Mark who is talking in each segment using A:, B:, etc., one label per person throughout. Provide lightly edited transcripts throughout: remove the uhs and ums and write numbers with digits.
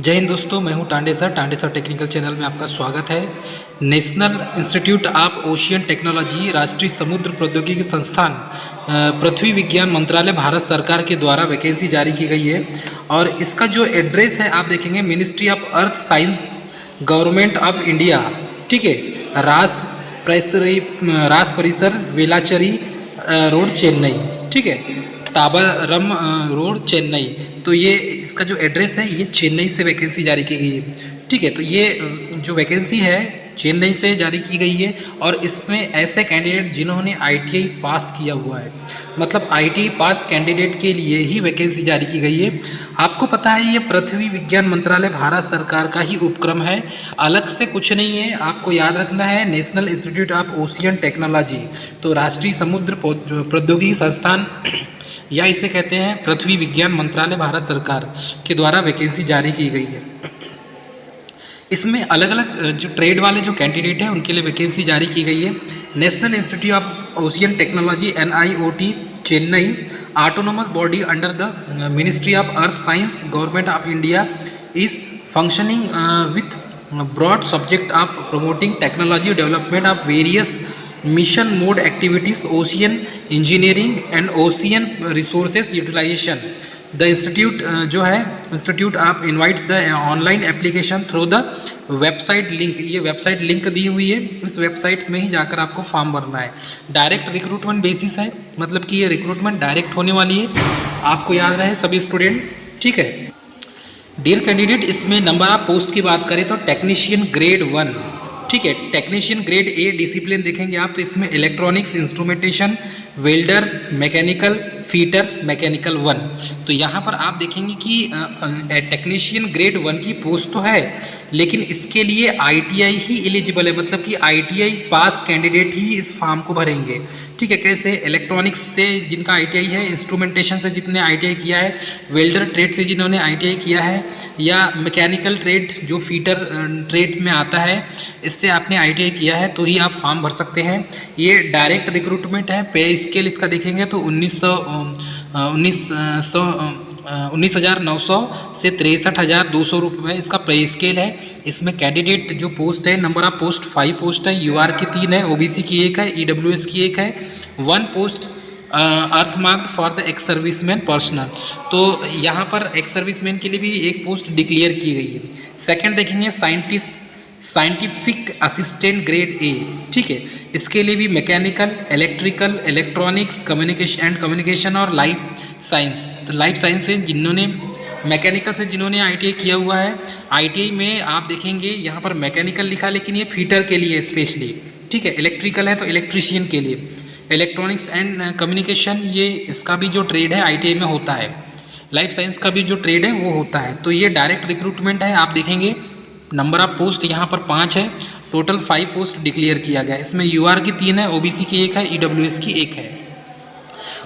A: जय हिंद दोस्तों, मैं हूं टांडे सर टेक्निकल चैनल में आपका स्वागत है। National institute of ocean technology, राष्ट्रीय समुद्र प्रौद्योगिकी संस्थान, पृथ्वी विज्ञान मंत्रालय, भारत सरकार के द्वारा वैकेंसी जारी की गई है। और इसका जो एड्रेस है आप देखेंगे, ministry of earth science, government of India, ठीक है, रास परिसर, वेलाचेरी रोड, चेन्नई, ठीक है, ताबारम रोड, चेन्नई। तो ये इसका जो एड्रेस है ये चेन्नई से वैकेंसी जारी की गई है, ठीक है। तो ये जो वैकेंसी है चेन्नई से जारी की गई है और इसमें ऐसे कैंडिडेट जिन्होंने आईटीआई पास किया हुआ है, मतलब आईटीआई पास कैंडिडेट के लिए ही वैकेंसी जारी की गई है। आपको पता है ये पृथ्वी विज्ञान मंत्रालय भारत सरकार का ही उपक्रम है, अलग से कुछ नहीं है। आपको याद रखना है national institute of ocean technology, तो राष्ट्रीय समुद्र प्रौद्योगिकी संस्थान या इसे कहते हैं पृथ्वी विज्ञान मंत्रालय, भारत सरकार के द्वारा वैकेंसी जारी की गई है। इसमें अलग अलग जो ट्रेड वाले जो कैंडिडेट हैं उनके लिए वैकेंसी जारी की गई है। National institute of ocean technology NIOT Chennai, autonomous body under the ministry of earth science, government of India, is functioning with broad subject of promoting technology development of various mission mode activities, ocean engineering and ocean resources utilisation. The institute जो है institute of invites the online application through the website link, ये website link दी हुई है, इस website में ही जाकर आपको फॉर्म भरना है। डायरेक्ट रिक्रूटमेंट बेसिस है, मतलब कि ये रिक्रूटमेंट डायरेक्ट होने वाली है, आपको याद रहे सभी स्टूडेंट, ठीक है। डियर कैंडिडेट, इसमें नंबर ऑफ पोस्ट की बात करें तो टेक्नीशियन ग्रेड 1, ठीक है, टेक्नीशियन ग्रेड A डिसिप्लिन देखेंगे आप, तो इसमें electronics, instrumentation, welder, mechanical, fitter, mechanical 1। तो यहाँ पर आप देखेंगे कि टेक्नीशियन ग्रेड 1 की पोस्ट तो है, लेकिन इसके लिए ITI ही एलिजिबल है, मतलब कि ITI पास कैंडिडेट ही इस फॉर्म को भरेंगे, ठीक है। कैसे? इलेक्ट्रॉनिक्स से जिनका ITI है, इंस्ट्रूमेंटेशन से जितने ITI किया है, वेल्डर ट्रेड से जिन्होंने ITI किया है, या मैकेनिकल ट्रेड जो फीटर ट्रेड में आता है, इससे आपने ITI किया है तो ही आप फॉर्म भर सकते हैं। ये डायरेक्ट रिक्रूटमेंट है। पे स्केल इसका देखेंगे तो 19,900 से 63,200 रुपये इसका पे स्केल है। इसमें कैंडिडेट जो पोस्ट है, नंबर ऑफ पोस्ट 5 पोस्ट है, UR की 3 है, OBC की 1 है, EWS की 1 है, 1 post earth marked for the ex serviceman personal. तो यहाँ पर एक्स सर्विसमैन के लिए भी एक पोस्ट डिक्लेयर की गई है। सेकंड देखेंगे साइंटिफिक असिस्टेंट ग्रेड A, ठीक है, इसके लिए भी मैकेनिकल, इलेक्ट्रिकल, इलेक्ट्रॉनिक्स, कम्युनिकेशन और लाइफ साइंस। तो लाइफ साइंस से जिन्होंने मैकेनिकल से जिन्होंने ITI किया हुआ है, ITI में आप देखेंगे यहाँ पर मैकेनिकल लिखा, लेकिन ये फीटर के लिए स्पेशली, ठीक है। इलेक्ट्रिकल है तो इलेक्ट्रीशियन के लिए, इलेक्ट्रॉनिक्स एंड कम्युनिकेशन ये इसका भी जो ट्रेड है ITI में होता है, लाइफ साइंस का भी जो ट्रेड है वो होता है। तो ये डायरेक्ट रिक्रूटमेंट है। आप देखेंगे नंबर ऑफ पोस्ट यहाँ पर 5 है, टोटल 5 पोस्ट डिक्लेयर किया गया है। इसमें UR की 3 है, OBC की 1 है, EWS की 1 है।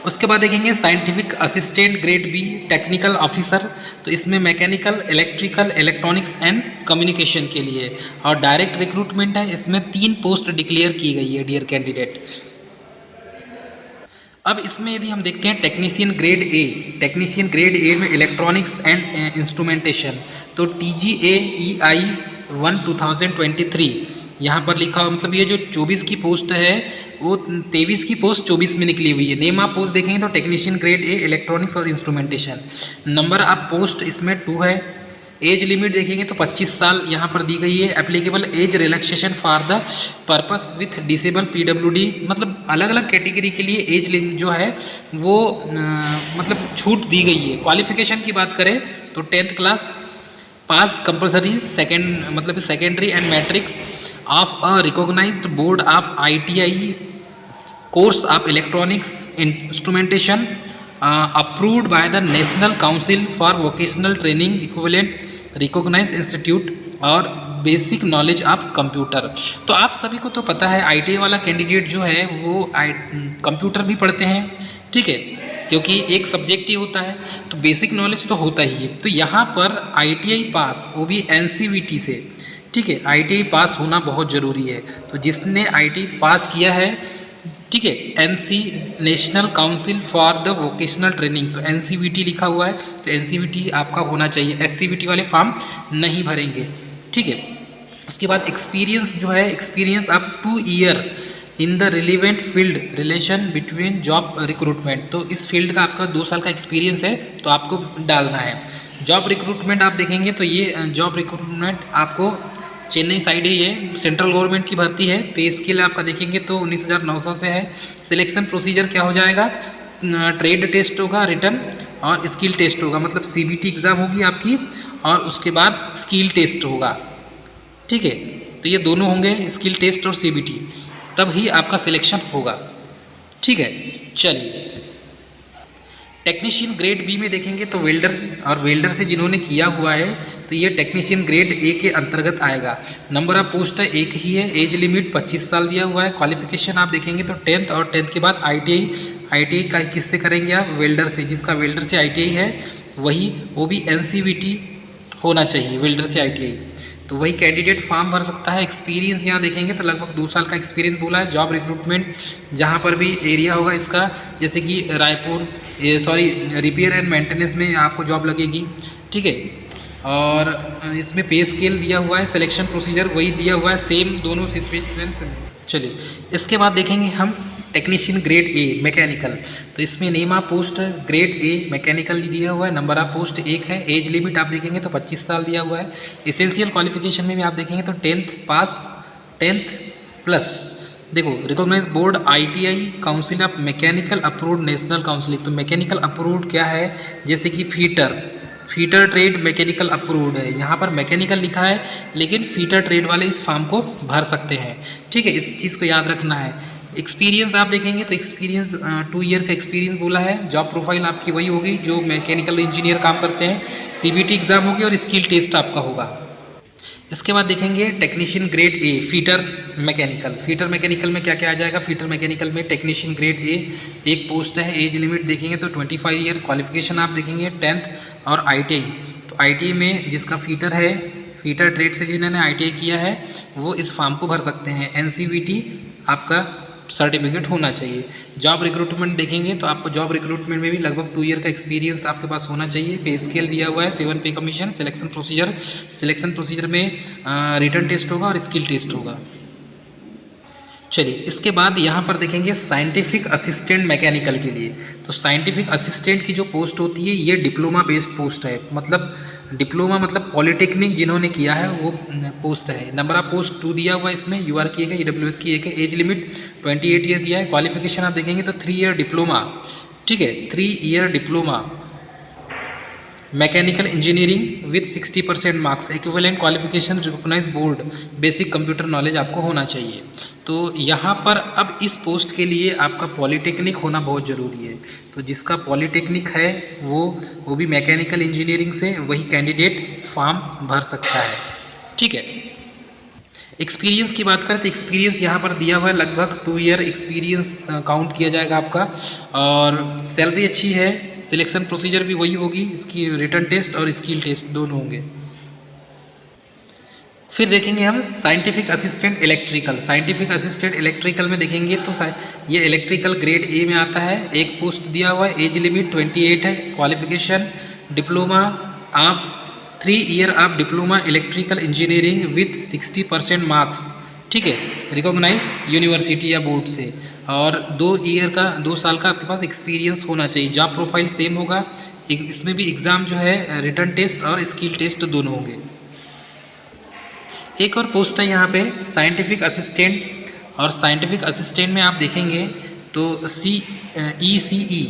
A: उसके बाद देखेंगे scientific assistant grade B technical officer, तो इसमें mechanical, electrical, electronics and communication के लिए, और डायरेक्ट रिक्रूटमेंट है। इसमें 3 पोस्ट डिक्लेयर की गई है डियर कैंडिडेट। अब इसमें यदि हम देखते हैं technician grade A, technician grade A में इलेक्ट्रॉनिक्स एंड इंस्ट्रूमेंटेशन, तो TGAEI 1 2023 यहाँ पर लिखा हुआ, मतलब ये जो 24 की पोस्ट है वो 23 की पोस्ट 24 में निकली हुई है। नेम ऑफ पोस्ट देखेंगे तो टेक्नीशियन ग्रेड A इलेक्ट्रॉनिक्स और इंस्ट्रूमेंटेशन। नंबर ऑफ पोस्ट इसमें 2 है। एज लिमिट देखेंगे तो 25 साल यहाँ पर दी गई है। Applicable age relaxation for the purpose with disable PWD, मतलब अलग अलग कैटेगरी के लिए एज लिमिट जो है वो मतलब छूट दी गई है। क्वालिफिकेशन की बात करें तो 10th class pass compulsory, secondary and matrix of a recognised board of ITI course of electronics instrumentation approved by the National Council for Vocational Training Equivalent Recognized Institute और बेसिक नॉलेज ऑफ कंप्यूटर। तो आप सभी को तो पता है ITI वाला candidate जो है वो कंप्यूटर भी पढ़ते हैं, ठीक है, क्योंकि एक सब्जेक्ट ही होता है, तो बेसिक नॉलेज तो होता ही है। तो यहाँ पर ITI पास, वो भी NCVT से, ठीक है, ITI पास होना बहुत ज़रूरी है। तो जिसने ITI पास किया है, ठीक है। NC national council for the vocational training, तो एनसीवीटी लिखा हुआ है, तो एनसीवीटी आपका होना चाहिए, एससीवीटी वाले फॉर्म नहीं भरेंगे, ठीक है। उसके बाद एक्सपीरियंस जो है, एक्सपीरियंस आप 2 year in the relevant field relation between job recruitment, तो इस फील्ड का आपका 2 साल का एक्सपीरियंस है तो आपको डालना है। जॉब रिक्रूटमेंट आप देखेंगे तो ये जॉब रिक्रूटमेंट आपको चेन्नई साइड है, ये सेंट्रल गवर्नमेंट की भर्ती है। पे स्केल आपका देखेंगे तो 19,900 से है। सिलेक्शन प्रोसीजर क्या हो जाएगा, ट्रेड टेस्ट होगा रिटर्न और स्किल टेस्ट होगा, मतलब सीबीटी एग्ज़ाम होगी आपकी और उसके बाद स्किल टेस्ट होगा, ठीक है। तो ये दोनों होंगे, स्किल टेस्ट और सीबीटी, तब ही आपका सिलेक्शन होगा, ठीक है। चलिए टेक्नीशियन ग्रेड बी में देखेंगे तो वेल्डर, और वेल्डर से जिन्होंने किया हुआ है तो ये टेक्नीशियन ग्रेड ए के अंतर्गत आएगा। नंबर ऑफ पोस्ट एक ही है, एज लिमिट 25 साल दिया हुआ है। क्वालिफिकेशन आप देखेंगे तो 10th और 10th के बाद आईटीआई का किससे करेंगे आप, वेल्डर से, जिसका वेल्डर से आईटीआई है वही, वो भी एनसीवीटी होना चाहिए, वेल्डर से आईटीआई, तो वही कैंडिडेट फॉर्म भर सकता है। एक्सपीरियंस यहाँ देखेंगे तो लगभग 2 साल का एक्सपीरियंस बोला है। जॉब रिक्रूटमेंट जहाँ पर भी एरिया होगा इसका, जैसे कि रायपुर, रिपेयर एंड मेंटेनेंस में आपको जॉब लगेगी, ठीक है। और इसमें पे स्केल दिया हुआ है, सिलेक्शन प्रोसीजर वही दिया हुआ है, सेम दोनों सिचुएशन। चलिए इसके बाद देखेंगे हम टेक्नीशियन ग्रेड ए मैकेनिकल, तो इसमें name of post grade A mechanical दिया हुआ है। नंबर ऑफ पोस्ट 1 है। एज लिमिट आप देखेंगे तो 25 साल दिया हुआ है। एसेंशियल क्वालिफिकेशन में भी आप देखेंगे तो 10th पास, 10th प्लस, देखो recognise board ITI council of mechanical approved national council, तो मैकेनिकल अप्रूव्ड क्या है, जैसे कि फीटर ट्रेड मैकेनिकल अप्रूव्ड है, यहाँ पर मैकेनिकल लिखा है लेकिन फीटर ट्रेड वाले इस फॉर्म को भर सकते हैं, ठीक है। इस चीज़ को याद रखना है। एक्सपीरियंस आप देखेंगे तो एक्सपीरियंस 2 ईयर का एक्सपीरियंस बोला है। जॉब प्रोफाइल आपकी वही होगी जो मैकेनिकल इंजीनियर काम करते हैं। सीबीटी एग्जाम होगी और स्किल टेस्ट आपका होगा। इसके बाद देखेंगे technician grade A fitter mechanical में क्या क्या आ जाएगा। फीटर मैकेनिकल में टेक्नीशियन ग्रेड ए एक पोस्ट है। एज लिमिट देखेंगे तो 25 ईयर। क्वालिफिकेशन आप देखेंगे 10th और आईटीआई, तो आईटीआई में जिसका फीटर है, फीटर ट्रेड से जिन्होंने आईटीआई किया है वो इस फॉर्म को भर सकते हैं। एनसीवीटी आपका सर्टिफिकेट होना चाहिए। जॉब रिक्रूटमेंट देखेंगे तो आपको जॉब रिक्रूटमेंट में भी लगभग 2 ईयर का एक्सपीरियंस आपके पास होना चाहिए। पे स्केल दिया हुआ है, 7 पे कमीशन। सिलेक्शन प्रोसीजर में रिटर्न टेस्ट होगा और स्किल टेस्ट होगा। चलिए इसके बाद यहाँ पर देखेंगे साइंटिफिक असिस्टेंट मैकेनिकल के लिए, तो साइंटिफिक असिस्टेंट की जो पोस्ट होती है ये डिप्लोमा बेस्ड पोस्ट है, मतलब डिप्लोमा मतलब पॉलिटेक्निक जिन्होंने किया है वो पोस्ट है। नंबर ऑफ पोस्ट 2 दिया हुआ है इसमें, यूआर की एक है, ईडब्ल्यूएस की एक है। एज लिमिट 28 ईयर दिया है। क्वालिफिकेशन आप देखेंगे तो 3 ईयर डिप्लोमा, ठीक है, 3 year diploma mechanical engineering with 60% marks. Equivalent qualification recognise board, basic computer knowledge आपको होना चाहिए। तो यहाँ पर अब इस पोस्ट के लिए आपका पॉलिटेक्निक होना बहुत ज़रूरी है, तो जिसका पॉलिटेक्निक है वो भी मैकेनिकल इंजीनियरिंग से वही कैंडिडेट फॉर्म भर सकता है, ठीक है। एक्सपीरियंस की बात करें तो एक्सपीरियंस यहाँ पर दिया हुआ है, लगभग 2 ईयर एक्सपीरियंस काउंट किया जाएगा आपका। और सैलरी अच्छी है। सिलेक्शन प्रोसीजर भी वही होगी, इसकी रिटर्न टेस्ट और स्किल टेस्ट दोनों होंगे। फिर देखेंगे हम साइंटिफिक असिस्टेंट इलेक्ट्रिकल में देखेंगे तो ये इलेक्ट्रिकल ग्रेड ए में आता है। एक पोस्ट दिया हुआ है। एज लिमिट 28 है। Qualification diploma of 3 year of diploma electrical engineering with 60% marks, ठीक है, रिकॉग्नाइज यूनिवर्सिटी या बोर्ड से। और 2 साल का आपके पास एक्सपीरियंस होना चाहिए। जॉब प्रोफाइल सेम होगा, इसमें भी एग्ज़ाम जो है रिटर्न टेस्ट और स्किल टेस्ट दोनों होंगे। एक और पोस्ट है यहाँ पे साइंटिफिक असिस्टेंट, और साइंटिफिक असिस्टेंट में आप देखेंगे तो ECE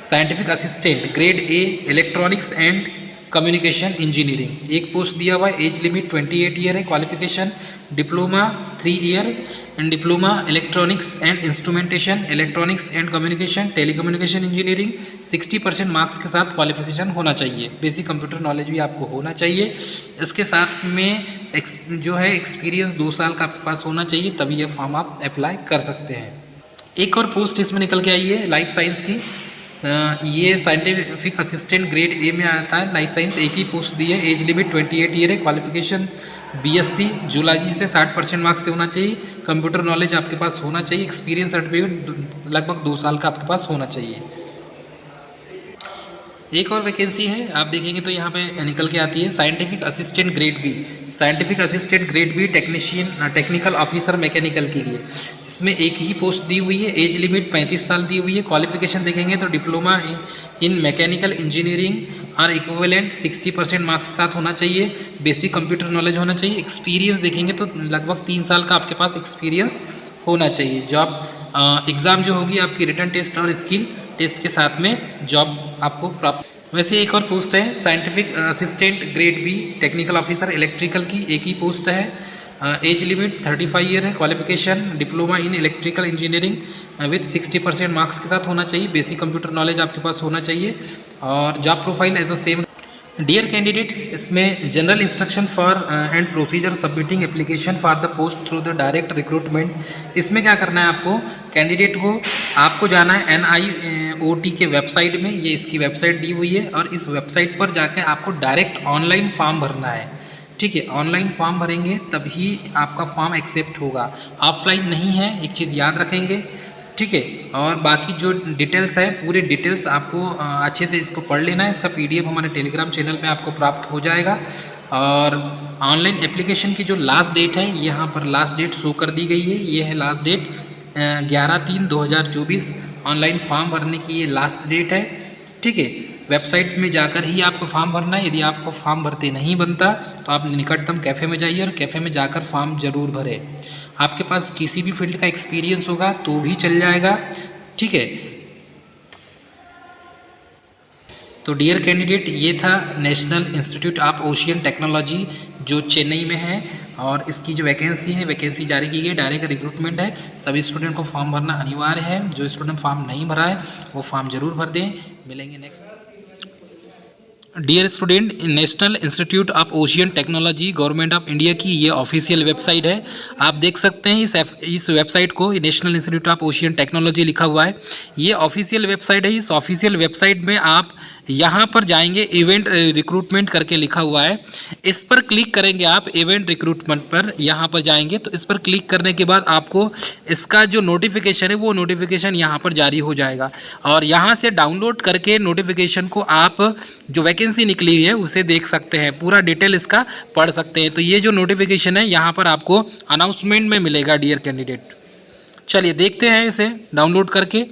A: scientific assistant grade A electronics and communication engineering, एक पोस्ट दिया हुआ है। एज लिमिट 28 ईयर है। Qualification diploma 3 year and diploma electronics and instrumentation, electronics and communication, telecommunication engineering. 60% marks के साथ क्वालिफिकेशन होना चाहिए। बेसिक कंप्यूटर नॉलेज भी आपको होना चाहिए। इसके साथ में जो है एक्सपीरियंस 2 साल का आपके पास होना चाहिए, तभी ये फॉर्म आप अप्लाई कर सकते हैं। एक और पोस्ट इसमें निकल के आई है लाइफ साइंस की। ये साइंटिफिक असिस्टेंट ग्रेड ए में आता है। लाइफ साइंस एक ही पोस्ट दी है। एज लिमिट 28 ईयर है। क्वालिफिकेशन बीएससी जूलॉजी से 60% मार्क्स से होना चाहिए, कंप्यूटर नॉलेज आपके पास होना चाहिए, एक्सपीरियंस सर्टिफिकेट लगभग 2 साल का आपके पास होना चाहिए। एक और वैकेंसी है, आप देखेंगे तो यहाँ पे निकल के आती है scientific assistant grade B, scientific assistant grade B technician technical officer mechanical के लिए। इसमें एक ही पोस्ट दी हुई है, एज लिमिट 35 साल दी हुई है। क्वालिफिकेशन देखेंगे तो डिप्लोमा इन मैकेनिकल इंजीनियरिंग और इक्विवेलेंट 60% मार्क्स के साथ होना चाहिए, बेसिक कंप्यूटर नॉलेज होना चाहिए। एक्सपीरियंस देखेंगे तो लगभग 3 साल का आपके पास एक्सपीरियंस होना चाहिए। जॉब एग्ज़ाम जो होगी आपकी रिटन टेस्ट और स्किल टेस्ट के साथ में जॉब आपको प्राप्त। वैसे एक और पोस्ट है scientific assistant grade B technical officer electrical की, एक ही पोस्ट है। एज लिमिट 35 ईयर है। Qualification diploma in electrical engineering with 60% marks के साथ होना चाहिए, बेसिक कंप्यूटर नॉलेज आपके पास होना चाहिए। और job profile as a same. Dear candidate, इसमें general instruction for and procedure submitting application for the post through the direct recruitment. इसमें क्या करना है आपको, कैंडिडेट को आपको जाना है NIOT के वेबसाइट में, ये इसकी वेबसाइट दी हुई है, और इस वेबसाइट पर जाकर आपको डायरेक्ट ऑनलाइन फॉर्म भरना है। ठीक है, ऑनलाइन फॉर्म भरेंगे तभी आपका फॉर्म एक्सेप्ट होगा, ऑफलाइन नहीं है, एक चीज़ याद रखेंगे। ठीक है, और बाकी जो डिटेल्स है पूरे डिटेल्स आपको अच्छे से इसको पढ़ लेना है। इसका PDF हमारे टेलीग्राम चैनल पे आपको प्राप्त हो जाएगा। और ऑनलाइन एप्लीकेशन की जो लास्ट डेट है, यहाँ पर लास्ट डेट शो कर दी गई है, ये है लास्ट डेट 11/3/2024। ऑनलाइन फॉर्म भरने की ये लास्ट डेट है। ठीक है, वेबसाइट में जाकर ही आपको फॉर्म भरना है। यदि आपको फॉर्म भरते नहीं बनता तो आप निकटतम कैफ़े में जाइए और कैफ़े में जाकर फॉर्म ज़रूर भरें। आपके पास किसी भी फील्ड का एक्सपीरियंस होगा तो भी चल जाएगा। ठीक है, तो डियर कैंडिडेट, ये था national institute of ocean technology जो चेन्नई में है, और इसकी जो वैकेंसी है, वैकेंसी जारी की गई, डायरेक्ट रिक्रूटमेंट है। सभी स्टूडेंट को फॉर्म भरना अनिवार्य है। जो स्टूडेंट फॉर्म नहीं भरा है वो फॉर्म जरूर भर दें। मिलेंगे next. Dear student, national institute of ocean technology government of India की ये ऑफिशियल वेबसाइट है। आप देख सकते हैं इस वेबसाइट को, national institute of ocean technology लिखा हुआ है। ये ऑफिशियल वेबसाइट है। इस ऑफिशियल वेबसाइट में आप यहाँ पर जाएंगे, इवेंट रिक्रूटमेंट करके लिखा हुआ है, इस पर क्लिक करेंगे आप। इवेंट रिक्रूटमेंट पर यहाँ पर जाएंगे तो इस पर क्लिक करने के बाद आपको इसका जो नोटिफिकेशन है वो नोटिफिकेशन यहाँ पर जारी हो जाएगा, और यहाँ से डाउनलोड करके नोटिफिकेशन को आप जो वैकेंसी निकली हुई है उसे देख सकते हैं, पूरा डिटेल इसका पढ़ सकते हैं। तो ये जो नोटिफिकेशन है यहाँ पर आपको अनाउंसमेंट में मिलेगा डियर कैंडिडेट। चलिए देखते हैं इसे डाउनलोड करके।